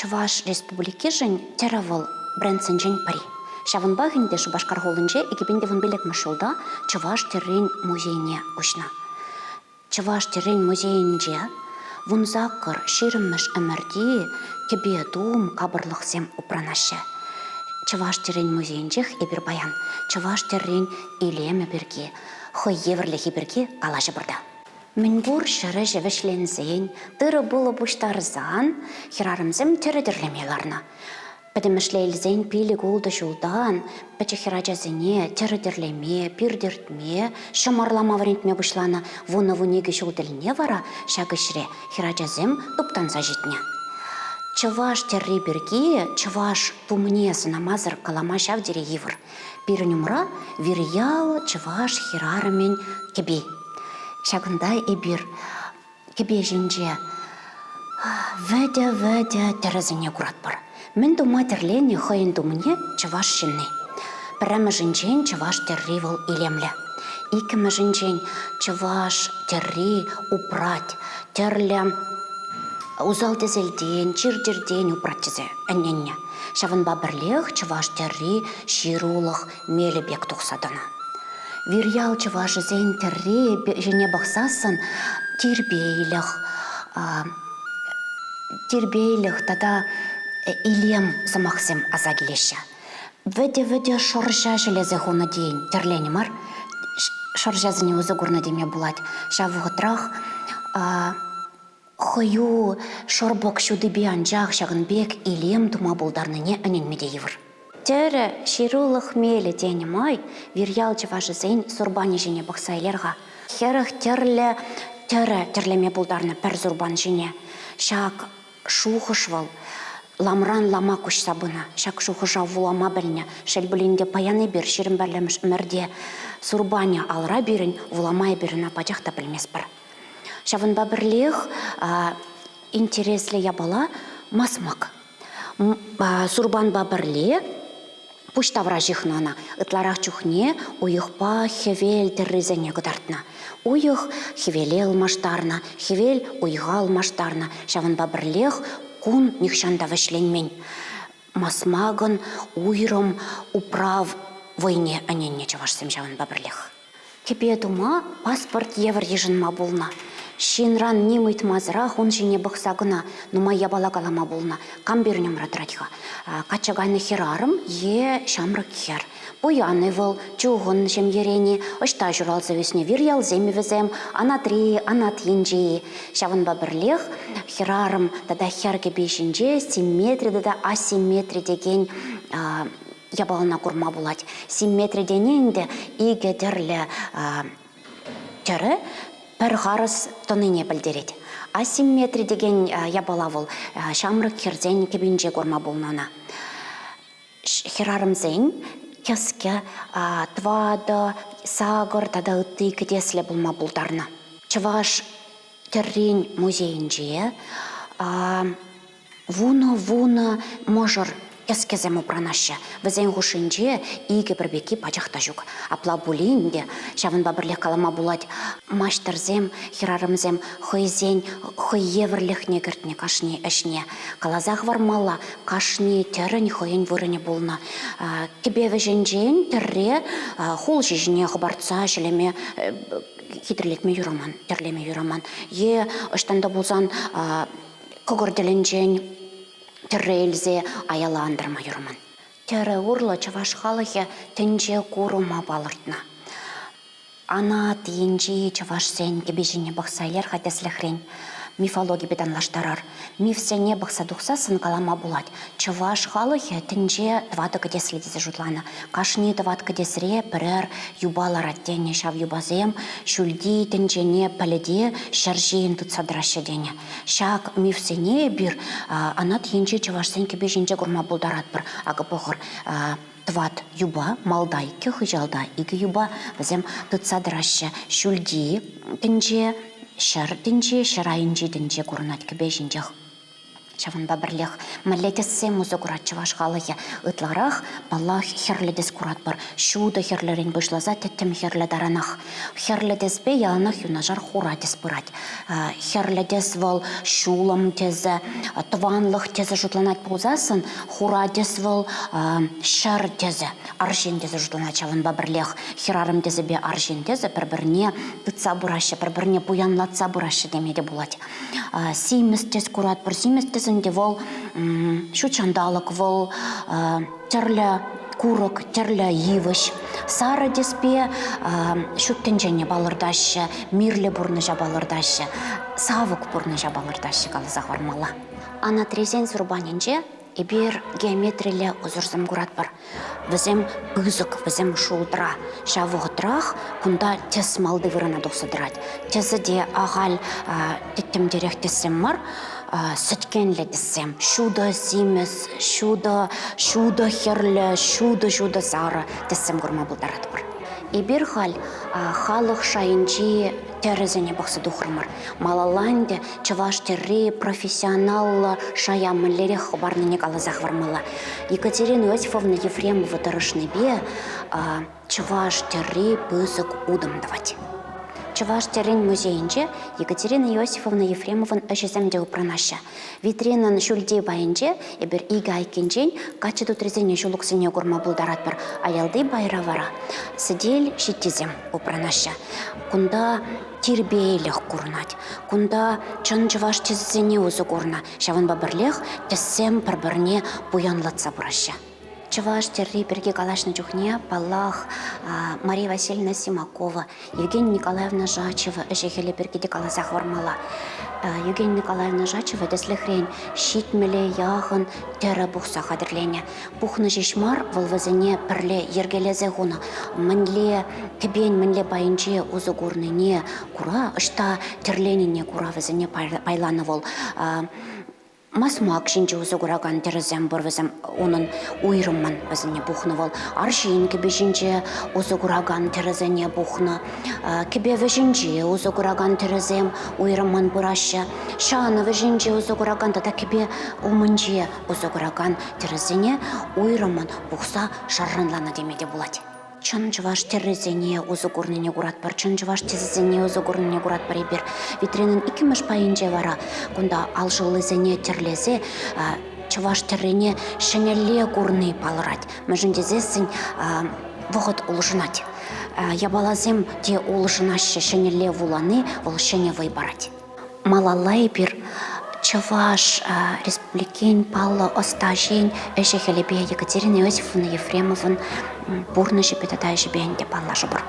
Чуваш республики жын теравыл брендсен жын пари. Шавын бағынде Шубашкар холынже екіпенде вон белек машылда Чуваш террень музейне ұшна. Чуваш террень музейнже вон закыр ширымыш әмірде кебе дум кабырлықсем упранашы. Чуваш террень музейнжех ебір баян. Чуваш террень илеме бірге, хой еврлехи бірге қалашы бірда. Мінбур шыры жевішлензен, дыры бұлы бұштарзан, хирарымзым терідірлемеларна. Бідімішлейлзен пилі гулды жулдан, бәчі хирачазыне терідірлеме, пирдертме, шымарлама варентме бұшлана, вуны вунеге жулділіне вара, шагышре хирачазым туптанса жетне. Чываш терри бірге, чываш тумне сынамазыр калама шавдері евір. Бірінімра вириял чываш хирарымен кебе. Шагындай эбир кебе жинже вәді тәрізіне күрат бар. Мен дума терлені хойын думне чываш жинне. Бірімі жинжен чываш терри вол илемлі. Икімі жинжен чываш терри упрат, терлі узал тезелден, чирдерден упрат тезе әнненне. Шавын бабірлех чываш терри ширулық мелі бек тұқсадына. Вирял чываш зен терри жене бақсасын тирбейліх тада илем замақсым аза келеші. Вәде шоржа железе хуны дейін терлені мар. Шоржазыне өзі көрні деме болады. Шавы ғытрақ хойу шорбок шуды биян жақ шағын бек илем тума болдарныне әненмеде евір. Тәрі ширулық мейлі дені май, вирял чывашы зейн сурбаны жене бақсайлерға. Херіх терлеме бұлдарны пәр зурбан жене. Шак шуғышвал, ламран лама күш сабына. Шак шуғыша вулама біліне. Шел білінде паяны бір шерім бәрлеміш өмірде. Сурбаны алра бірін, вуламай бірін апачақта білмес бір. Шавын бәбірлех интереслі ябала масмак. Сурбан бәбірле пуштавра жихнана, ытларах чухне, уйықпа хевел терризене гыдартна. Уйық хевелел маштарна, хевел уйғал маштарна. Шавын бабірлех кун нихшанда вешленмен. Масмагын уйрым управ войне аненне чавашсым шавын бабірлех. Кепе тума паспорт евр ежынма болна. Шинран немыйт мазырақ он жіне бұқсағына, нума ябала калама болна. Камбернем радрадиға. Качагайны херарым, шамрық хер. Буяны выл, чуғын жем ерені, ұшта жұралзы өсіне вирял земі візем, анатри, анат енжи. Шавын бабірлех, херарым, дада херге бейшінже, симметри, дада асимметри деген ябалына құрма болады. Симметри дененде иге дерлі түрі, бір ғарыс тоныне білдереді. Асимметри деген ябалавыл шамрық херзен кебінже көрма болнана. Херарымзен кеске твады, сағыр, тада ұтты кедеслі болма болдарына. Чываш террень музейінже вуны можыр кескезем упранашы. Візен ғушынже иге бірбекі пачақта жүк. Апла бұлейінде шавын бабірлі қалама болады. Маштырзем, хирарымзем, хойзен, хой еврліх негіртіне кашне әшне. Қалазақ вармала кашне терін хойын вырыне болна. Кебеві жен терре хул жежіне ғыбартса желеме хитрлетме юраман, терлеме юраман. Үштанда болсан күгірділін жен террелзе аяландырма юрман. Терре урлы чаваш халыхе тенже курума балыртна. Ана тенже чаваш сен кебежіне бақсайлер хатесліхрен. Мифология беданлаштарар. Мифсене бақса дұқса сынқалама булать. Чаваш халыхе тенже двады кедеслі дезе жұтлана. Кашни двад кедесре бірер юбалар аттене шав юбазем, шүлди тенжене пәледе шаржейін тұтсадырашы дене. Шак мифсене бір анат енже чаваш сен кебежінже құрма бұлдарат бір. Ағы бұғыр тват юба, малдай, кехыжалда, игі юба, бізем тұтсадырашы шүлди тенже, шыр дінже, шырайынже дінже көрінат кебе жінжех. Чаван бабрлех маллетесе музы курат чаваш халыхе ытларах баллах херледес курат бар шуда херлерин бышлаза теттем херле даранах херледес бе яланах юнажар хуратес пырать херледес вол шулам тезе тванлых тезе жутланать пузасын хуратес вол шар тезе аршин тезе жутланать чаван бабрлех херарым тезе бе аршин тезе бір-бірне тытса бураща бір-бірне буянлатса бураща демеде булать симес тез курат бар симес тезінде вол шу чандалык вол терлі курок терлі йывыш сары деспе шуттенжене балырдашы мирле бурны жабалырдашы савык бурны жабалырдашы калызақ вармала ана трезен сурбаненже Ибир геометриле узырсым курат бар. Візем пызык, візем шулдыра. Шавығытрах, кунда тес малды вырына доқсыдырат. Тезі де ағал теттім дерек тесем мар, сүткенлі десем. Шуда зимес, шуда херлі, шуда сары тесем күрма бұлдарат бар. Ибир хал халық шайынчи терезене бақсы дұқырмыр. Малаланде чаваш терри профессионал шаямылері хабарныне қалазақ вармала. Екатерина Иосифовна Ефремова тарышны бе чаваш терри пызык удымдавать. Чаваш террин музейінже Екатерина Иосифовна Ефремовын әшізімде ұпранашы. Витринын шүлдей байынже, ебір игі айкенжен, качы тутрезене шулықсыне көрма бұлдарат бір аялды байра вара. Сідель шеттезем ұпранашы. Кунда тирбейлік көрінат. Кунда чын чаваш тезізене өзі көріна. Шавын бабірлех тезсем бір-біріне бұянлатса бұрашы. Чаваш терри перги калашна чухне, Паллах, Мария Васильевна Симакова, Евгения Николаевна Жачева, Эшехеле перги калазах вармала. Евгения Николаевна Жачева деслехрень, щитмеле яхын терра бухса хадырлене. Бухны жишмар волвазене перле ергелезе гуна. Мінле тебен мінле байынче узы горныне кура, ышта терленіне кура вазене пайланы вол. Масмак жинче өзі құраған терезем бір візім оның уйрымман бізіне бұхны вол. Аршин кебе жинче өзі құраған терезене бұхны. Кебе вежинче өзі құраған терезем уйрымман бұрашы. Шаны вежинче өзі құраған тата кебе умынче өзі құраған терезене уйрымман бұқса шарранлана демеде болады. Чын жываш терезене өзі көрнене құрат бар, чын жываш тезізене өзі көрнене құрат бар ебір. Витринын икіміш пайынже вара, күнда алжылызене терлезе, жываш террене шенелле көрне палырат. Мәжіндезесін вғыт ұлжынат. Ябалазем де ұлжынашы шенелле вуланы, ол шене вайбарат. Малалай бір Чаваш республикин палла остажень эшехелебе Екатерина Иосифовна Ефремовын бурны жепетатай жебенде палла жыбыр.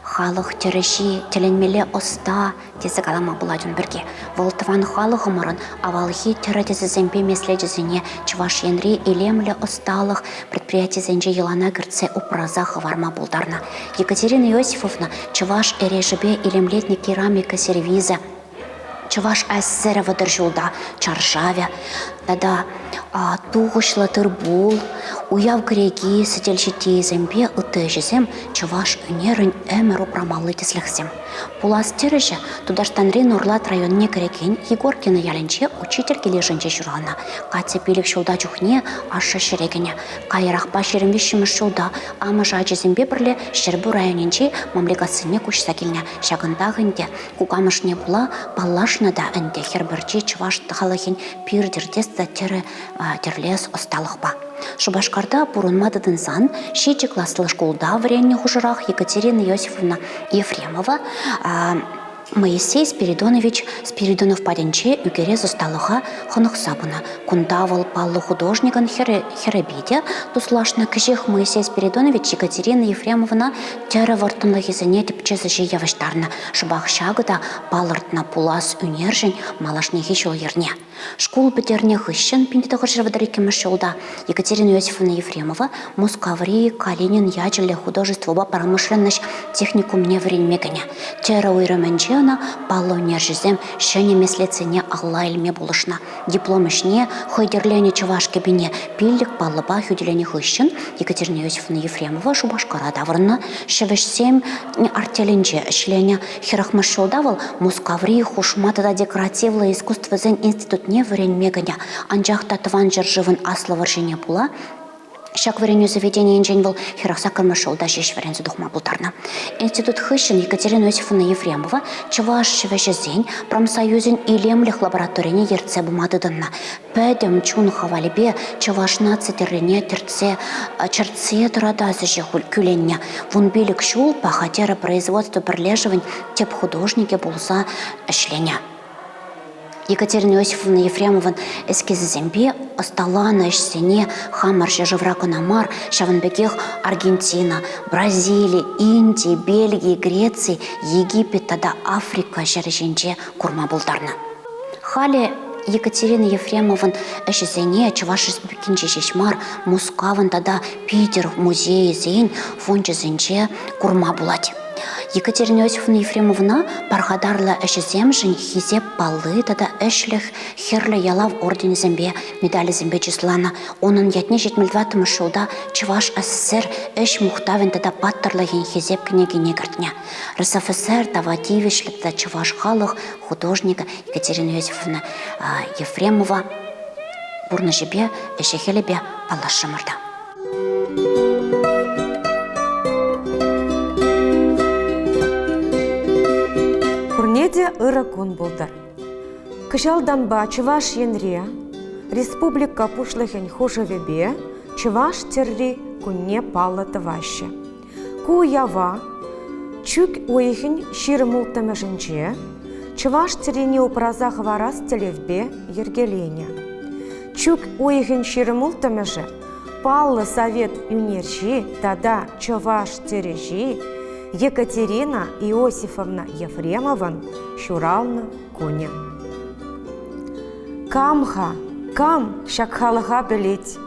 Халық тереши теленмеле оста тезі қалама бұладын бірге. Волтыван халық ұмырын авалхи теретезі зэмпе меследжізіне Чаваш енри илемле осталық предприятизенже елана гіртсе упраза хаварма бұлдарна. Екатерина Иосифовна Чаваш эрешебе илемлетні керамика сервиза Чаваш әссәрі вадыр жолда чаржавя, дада туғышлы тұрбул, уяв кіреги сетелшетей зәмбе ұты жезем Чаваш үнерін әмір ұпрамалы тезліксем. Пулас тережі Тудаштанрен Урлат районне кіреген Егоркина яленче учитель келешінче жүрғана. Қатсы пелік жолда жүхне ашы шерегіне. Қайырақпа шерімвешіміш жолда амы жачы зәмбе бірле Шербу районенче мамлегасыне күшса келіне. Шағындағынде кугамышне бұла баллашны да әнде хербірче Чаваш тағалығын пирдердесті терлес осталық ба. Шубашкарда бұрынмадыдың сан, шечі класслы школда варенне хужырақ Екатерина Иосифовна Ефремова, Моисей Спиридонов паденче үгере зосталыға хынық сабына. Кундавал паллы художникын херебеде туслашна кішех Моисей Спиридонович Екатерина Ефремовна тәрі вартынлы езіне тіпчезі жиявыштарына. Шыбақ шағыда балыртына пулас үнержін малашнеге жол ерне. Школ бітерне ғышын пендеті ғыржырвадар екеміш жолда Екатерина Иосифовна Ефремова Мускаври, Калинин, Ячелі художествоба промышленность техникум не вренмегіне. Тәрі ойрымэнче жана палло нержизем шене меслецене алла илме болышна. Диплом ишне хойдерлене чуваш кебине пиллик паллыба хюделене хыщын Екатерина Иосифовна Ефремова Шубашкара даврына шевешсем артеленже ишлене херахмашылдавал Мускаври хушматыда декоративлы искусство зен институтне врен меганя анжахта тыван жыржывын аслы варжене була. Шак варенью заведения инженвал херахса кармашылда жеш варен задухма бултарна. Институт хыщын Екатерина Иосифовна Ефремова чаваш шевешезень промсоюзен илемлих лабораторияне ерце бумадыдынна. Пәдім чун хавалибе чаваш нацетерлене терце черце турадазы жехуль күленне. Вон билик шул пахатера производство бірлежевань теп художники булса эшлене. Екатерина Иосифовна Ефремован эскизизембе осталана ишсене хамарше жевраконамар шаванбекех Аргентина, Бразилия, Индия, Бельгия, Греция, Египет, тада Африка жереженже курма булдарна. Хали Екатерина Ефремован эшизене чувашис бекинче шешмар Мускаван тада Питер музей зейн фончезенче курма булать. Екатерина Иосифовна Ефремовна пархадарла эшиземжин хизеп палы тада эшлих херле ялав орден зембе медали зембе числана. Онын ятне жетмелдватымы шулда Чуваш СССР эш мухтавен тада паттарлы ген хизеп княгине гартня. РСФСР тавативишлик тада Чуваш халых художника Екатерина Иосифовна Ефремова бурна жебе эшехелебе палашымырда. Курнеде ыры кун болдар. Кыжалданба Чуваш енре, республика пушлыхен хужевебе, Чуваш терри кунне паллы тываще. Ку ява, чук уйхен ширмултымышынче, Чуваш террине упразах варас телевбе ергелене. Чук уйхен ширмултымышы, паллы совет юнерши, тада Чуваш тережи, Екатерина Иосифовна Ефремован шуралны коне. Камха, кам шакхалыға білет,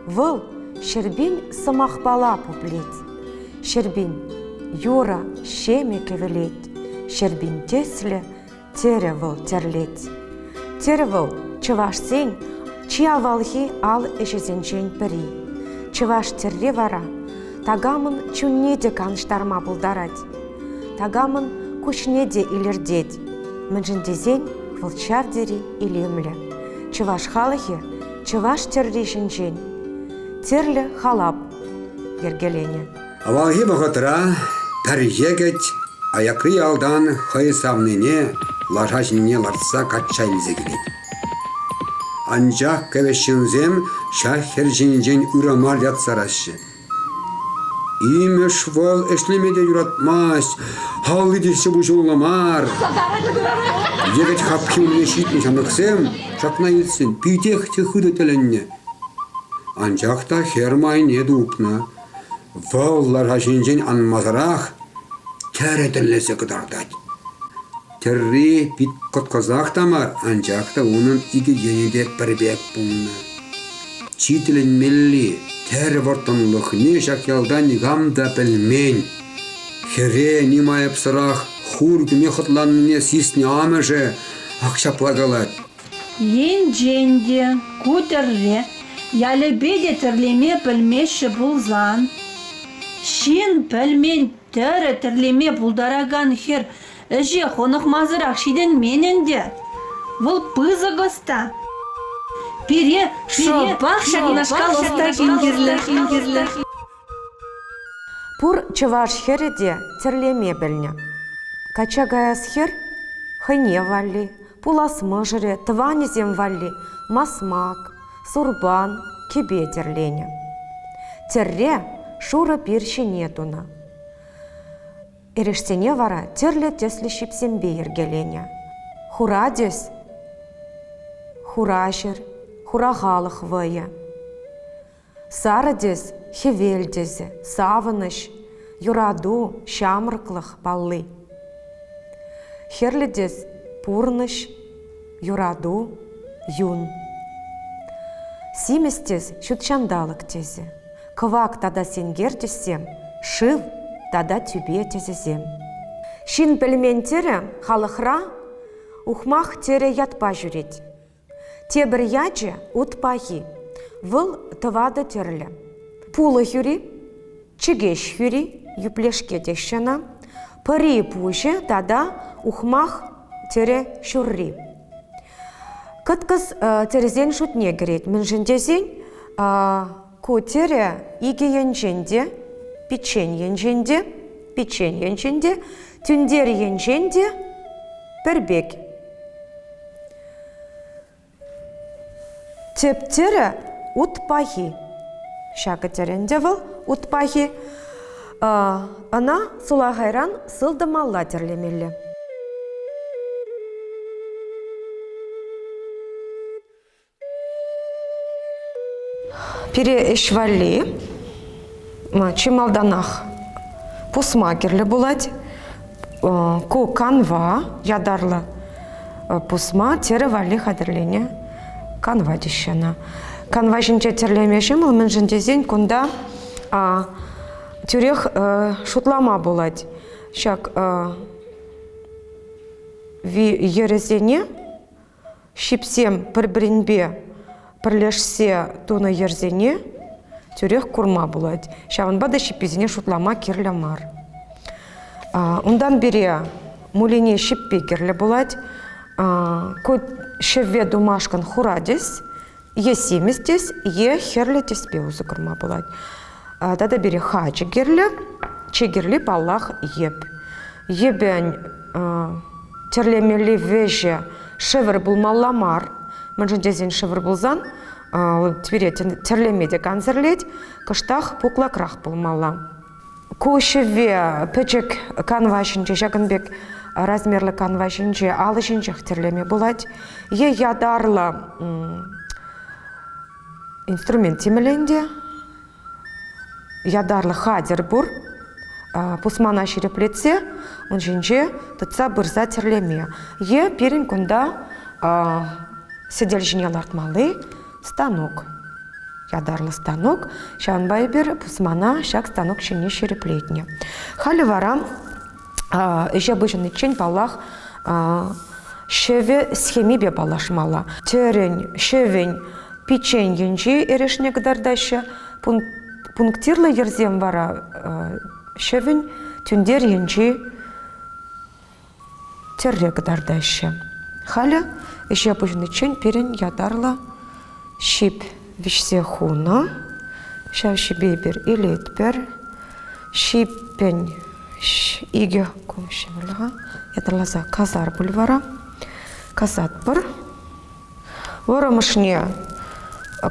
выл шербин самахпала публет. Шербин юра шеме кевелет, шербин тесле тере выл терлет. Тере выл Чуваш сень, чия валхи ал эшезенчен піри. Чуваш терре вара, тагамын чуннеде каныштарма булдарать. Тагамын кучнеде илердеть. Мэнжіндезен вылчардери илемле. Чуваш халыхе, Чуваш терри жінжен. Терле халап ергелене. Авалхи вағытыра пәржегет аяқы алдан хайысавныне лажашыне ларса катчаймызе келет. Анжақ кәвешінзем шахер жінжен үрамар ятсарашы. Имеш вол эшлемеде юратмас, халлы десе бұжуламар. Егет хапхимне шитмеш анықсем, шақна етсін, пейтех техыды тілінне. Анжақта хермайне дупна, воллар хашинжен анмазарақ, тәрі тіллесе қыдардад. Терри бит котқазақ тамар, анжақта оның игі енеде бірбек бұлна. Читілін мелли, тәрі вартанлық не шакялдан гамда білмен. Хере немайып сырақ, хур күме құтланміне сисне амыжы, ақшаплагалад. Ен женде, кутерре, ялебеде тірлеме білмеші бұлзан. Шин пілмен тәрі тірлеме бұлдараган хер, әже қонық мазырақ шиден мененде. Бұл пызығыста. Пере шопақ шағынашқал оста кенгерлі. Пур Чуваш хереде терлеме білні. Качагаяс хер хыне валли, пулас мыжыре, тванезем валли, масмак, сурбан, кебе терлене. Терре шуры пиршене туна. Эрештене вара терле теслі шипсембе ергелене. Хурадес, хурашер, хурағалық выя. Сарадес, хевелдезе, савыныш, юраду, шамрықлық баллы. Херледес, пурныш, юраду, юн. Симестес, шутчандалық тезе. Квак тада сенгер тесем, шыв тада тюбе тезезем. Шин пельментері халықра ухмах тере ятпа жүрет. Тебір яче утпахи, выл тывады терлі. Пулы юри, чигеш юри, юплешке дешена, пыри пуже тада ухмах тере шурри. Кыткыз терезен шутне керет. Мен жендезен ку тере иге енженде, печень енженде, түндер енженде, пербек. Тептері утпахи. Шақы теренде выл утпахи. Ана сулағайран сылдымалла терлемелі. Пире эшвалли, чималданах пусмакерлі болады. Ку канва, ядарлы пусма, тері валли қадірлене канва дешена. Канва жінче терлемешім, мен жіндезен күнда тюрех шутлама болады. Шак ерезене шипсем бір-бірінбе пірлешсе туны ерзене тюрех курма болады. Шавынба да шипезене шутлама керлі мар. Ондан бере мулине шиппе керлі болады. Код шеве думашкан хурадес, е семестес, е херлі теспе uzы курма болады. Тада бере хачы керлі, чегерлі паллах еп. Ебен терлемелі веже шевір бұлмалла мар. Мәнжін дезен шевір бұлзан, терлемеде канзерлет, кыштақ пуклакрах бұлмалла. Ку шеве пөчек канва жінче, жақынбек размерлі канва жінче, алы жінчех терлеме болады. Е ядарлы инструмент темеленде, ядарлы хадер бұр, пусмана шереплетсе, он жінче тұтса бұрза терлеме. Е перін күнда седел жіне лартмалы станок. Ядарлы станок, шан байбер пусмана шак станок шене шереплетне. Халі вара еще быжыны чен палах шеве схемибе палашмала. Терен, шевен, печень енжи эрешне кадардашы, пунктирлы ерзем вара шевен, түндер енжи терре кадардашы. Халі еще быжыны чен перен ядарлы шип вишсе хуна, шавши бейбер илетбер, шиппен иге комшеміліға, ядарлаза казар бульвара, казат бір. Ворамышне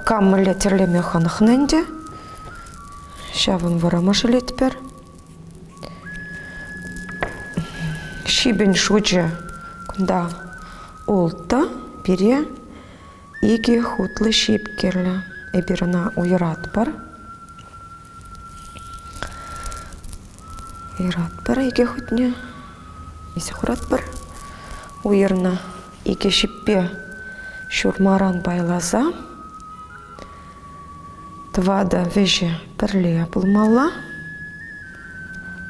каммыле терлеме ханықненде, шавын ворамыш илетбер. Шибен шуче күнда олта, бере, иге хутлы шип керлі. Эбирана уйрат бар. Уйрат бар, иге хутне. Есе хурат бар. Уйрна иге шиппе шурмаран байлаза. Твада веже пірле бұлмалла.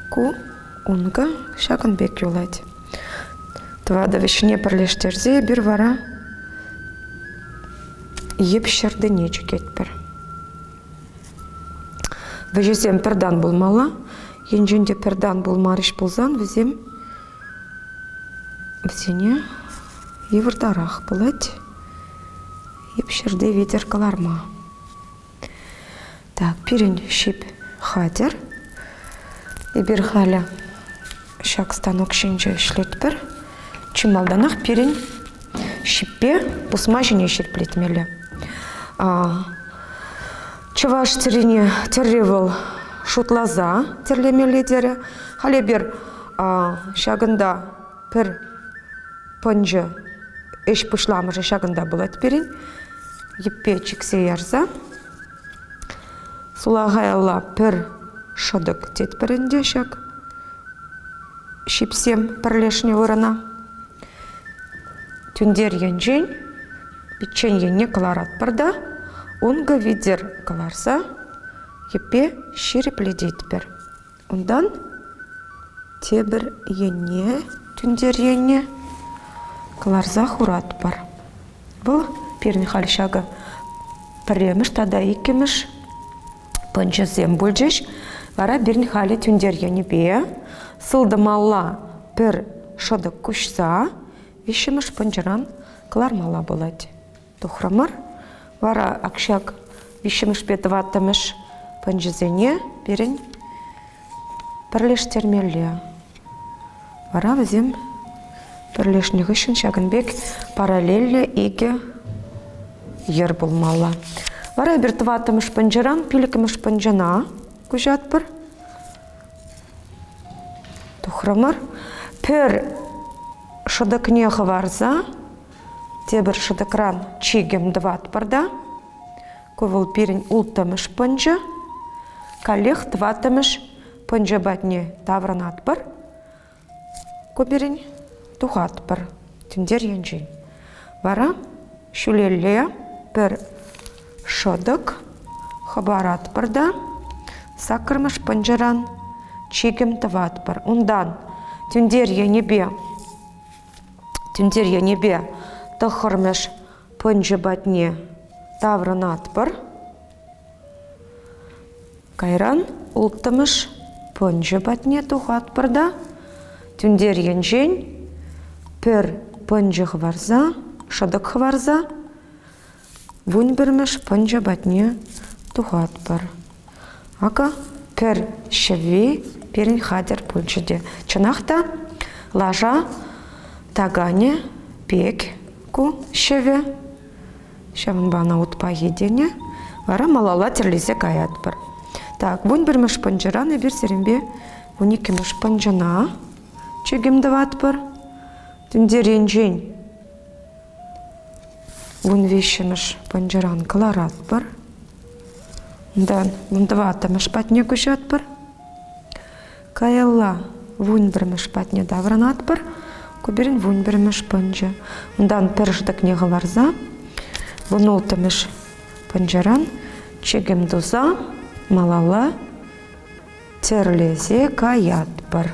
Ку унга шагын бек юлайды. Твада вешіне пірлештерзе бір вара еп шерді нечі кетпір. Вежесем пердан болмала, енжінде пердан болмарыш болзан, візем візене евірдарақ болады. Еп шерді ветер каларма. Так, перен шип хадер. Ебір халі шак станок шенже шлетпір. Чымалданақ перен шиппе пусма жіне шерплетмелі. Чаваш терене терревал шутлаза терлемелі дері. Халі бір шагында пір пынжы эш пышламыжы шагында болады берін. Еппе чіксе ярза. Сулағайалла пір шыдық тет бірінде шаг. Шипсем пірлешіне вырына. Түндер енжен, печень ене каларат бірді, онғы видер каларса, епе ширепледет бір. Ондан тебір ене, түндер ене, кыларза хурат бар. Бұл перін халшағы піреміш, тада икеміш, пынчызем бүлжеш, вара бірін халі түндер ене бе, сылдымалла пір шыдық күшса, вишіміш пынжыран кылармала болады. Тухрамыр, вара акшак вишіміш беті ваттымыш пынжызене бірін пірлештермелі. Вара візім пірлешнегі үшін шагынбек параллелі еге ер болмалы. Вара бір тыватымыш пынжыран, пілікіміш пынжына күжат бір. Тухрамыр, пір шыдық неғі варза, тебір шыдықран чигем дват бірда, көвіл бірін ұлтымыш пынжы, калех тватымыш пынжы бәтіне тавранат бір, көбірін тухат бір, түндер енжен. Вара шүлелі бір шыдық хабарат бірда, сақырмыш пынжыран чигем тват бір. Ондан түндер енебе тұқырмыш пынжы бәтіне тавранат бір, кайран ұлттымыш пынжы бәтіне тухат бірда, түндер енжен пір пынжы хварза, шыдық хварза, вүн бірміш пынжы бәтіне тухат бір. Ака пір шеве перін хадер пынжыде. Чынақта лажа тагане пек ку шеве. Шавын бана ұтпа едене, вара малала терлезе каят бір. Так, вүн бірміш пынжыран, бір серембе вүн екіміш пынжына чегемді ват бір. Түндер енжен вүн вешіміш пынжыран кыларат бір. Дан вүн дватымыш патне күшат бір. Каялла вүн бірміш патне давранат бір. Көберін вүн бірміш пынжы. Ондан пірждік неғы варза. Вүн ұлтымыш пынжыран чегем дұза, малала терлезе каят бір.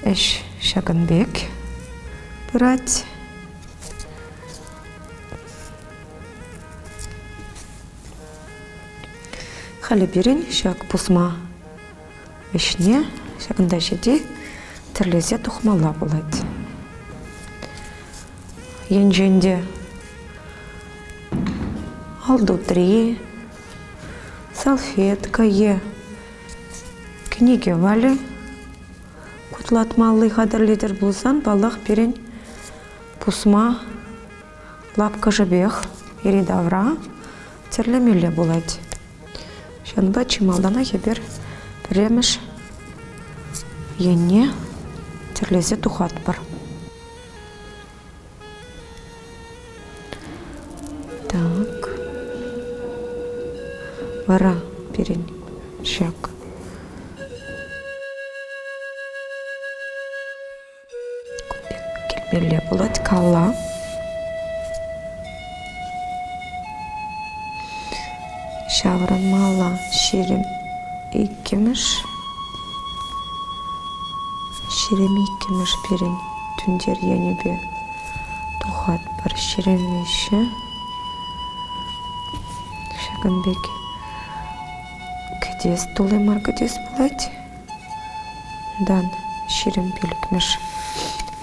Эш шагынбек бірать. Халі берін шаг пұсма вешне, шагында жеде терлезе тұхмала болады. Енженде алдутри, салфетка е, книге вали, кутлатмалы қадырледер болсан, балақ берін пұсма лапка жібех, ері давра, терлемелі болады. Шанба чималдана ебер біреміш ене терлезе тухат бар. Так. Вара берін шак. Келмелі болады калла. Шавранмала шерем иккеміш. Шерем иккеміш берін түндер енебе тухат бар шеремеші. Шагынбек кедес тулемар кедес болады. Дан шерем белікміш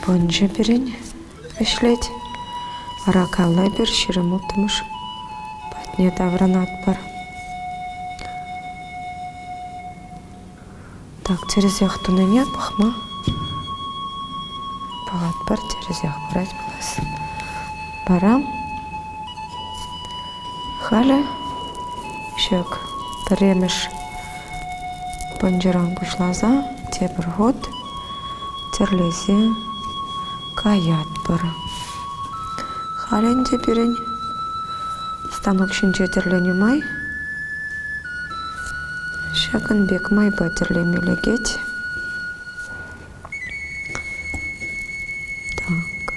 пынжы берін эшлет. Аракалай бер шерем ұлтымыш патне давранат бар. Так, терезех туныне бақма. Бағат бар, терезех барать боласы. Барам. Халі шөк біреміш пынжыран бұшлаза, тебір ғод, терлезе каят бар. Халінде берін станок шынче терлені май. Шагынбек май бәтірлемелі кет. Так.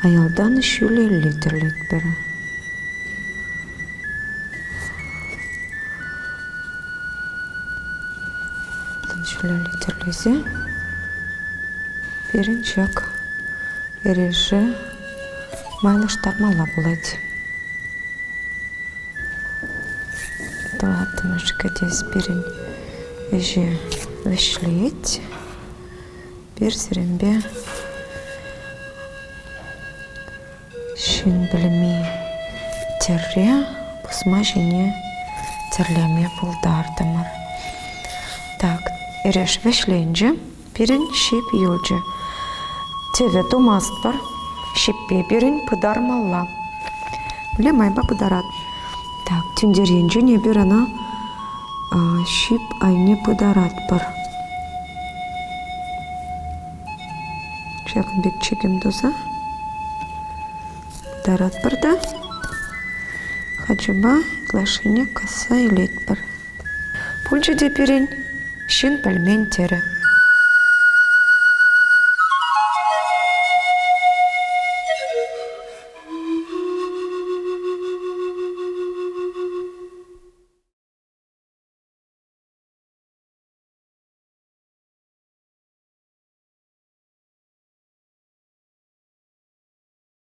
Аялдан шүлелі тірлет бірі. терлезе. Пиренчак. Ереже. Майлыштармала болады. Тымышка дес пирен еже вешлет. Бір сіренбе шын біліме терре, пұсма және терлеме бұлдардымыр. Так, ереш вешленже, пирен шип юлже. Теве тумаст бар, шиппе пирен пыдармалла. Біле майба пыдарат. Так, түндеренже не бір ана шип айне пыдарат бар. Шақын бек чегім доза. Пыдарат бар да. Хаджыба глашыне каса илет бар. Пульчеде пирен шин пальмен тері.